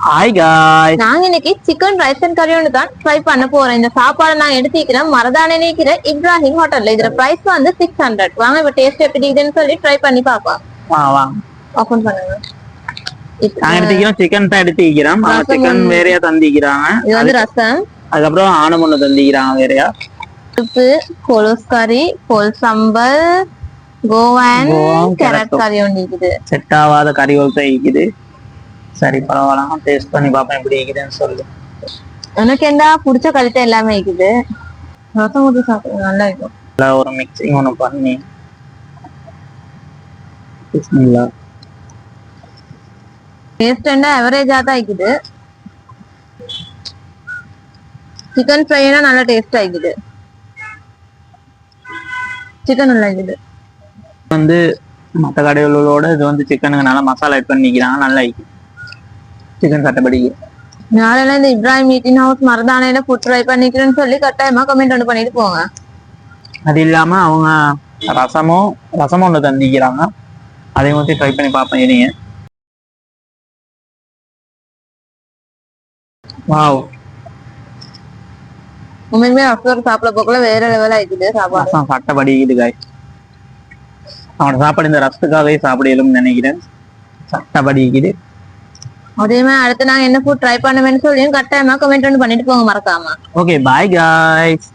Hi guys, நாங்க இன்னைக்கு chicken rice and கறி ஒன்று தான் ட்ரை பண்ண போறோம். இந்த சாப்பாடை நான் எடுத்துக்கிறேன் மரதானே நிக்கிற இப்ராஹிம் ஹோட்டல்ல. இதுல பிரைஸ் வந்து 600. வாங்க இப்ப டேஸ்ட் எப்படி இதுன்னு சொல்லி ட்ரை பண்ணி பாப்போம். வாங்க ஓபன் பண்ணுங்க. நான் எடுத்துக்கிறோம் சிக்கன் தான் எடுத்துக்கிறோம். அவங்க சிக்கன் வேறையா தந்திக்கிறாங்க. இது வந்து ரசம், அதுக்கப்புறம் ஆனம் ஒண்ணு தந்திக்கிறாங்க வேறையா. உப்பு, கோலோஸ் கறி, கோல் சம்பல், கோவான் கேரட் கறி ஒன்று இருக்குது. செட் ஆகாத கறி ஒழுக்க இருக்குது. சரி பரவாயில்ல, டேஸ்ட் பண்ணி பார்ப்பேன் எப்படி இருக்குதுன்னு சொல்லு. எனக்கு என்ன பிடிச்ச கழித்த எல்லாமே இருக்குது. ரசம் ஊற்றி சாப்பிடுங்க, நல்லா இருக்கும். ஒரு மிக்சிங் ஒன்று பண்ணி டேஸ்ட் என்ன அவரேஜா தான் இருக்குது. சிக்கன் ஃப்ரைனா நல்லா டேஸ்ட் ஆகிக்குது. சிக்கன் நல்லா இருக்குது. வந்து மற்ற கடைகளோட இது வந்து சிக்கனுக்கு நல்லா மசாலா ஆட் பண்ணிக்கிறாங்க, நல்லா இருக்குது சிக்கன் சட்டப்படி. நாளையில இந்த இப்ராஹிம் ஈட்டிங் ஹவுஸ் மரதானையில ஃபுட் ட்ரை பண்ணிக்கிறேன்னு சொல்லி கட்டாயமா கமெண்ட் ஒன்று பண்ணிட்டு போங்க. அது இல்லாம அவங்க ரசமும் ஒன்று தந்திக்கிறாங்க, அதையும் ஊற்றி ட்ரை பண்ணி பார்ப்பேன் இனிய. வாவ், உண்மையுமே ரசம் சாப்பிட போக்குள்ள வேற லெவல் ஆயிடுது சாப்பாடு. ரசம் சட்டப்படி இது காய். அவனோட சாப்பாடு இந்த ரசத்துக்காகவே சாப்பிடலும்னு நினைக்கிறேன். சட்டப்படி இருக்குது. அதே மாதிரி அடுத்து நாங்க என்ன ஃபுட் ட்ரை பண்ணுவேன்னு சொல்லி கட்டாயமா கமெண்ட் ஒன்று பண்ணிட்டு போங்க மறக்காம. Okay, bye guys.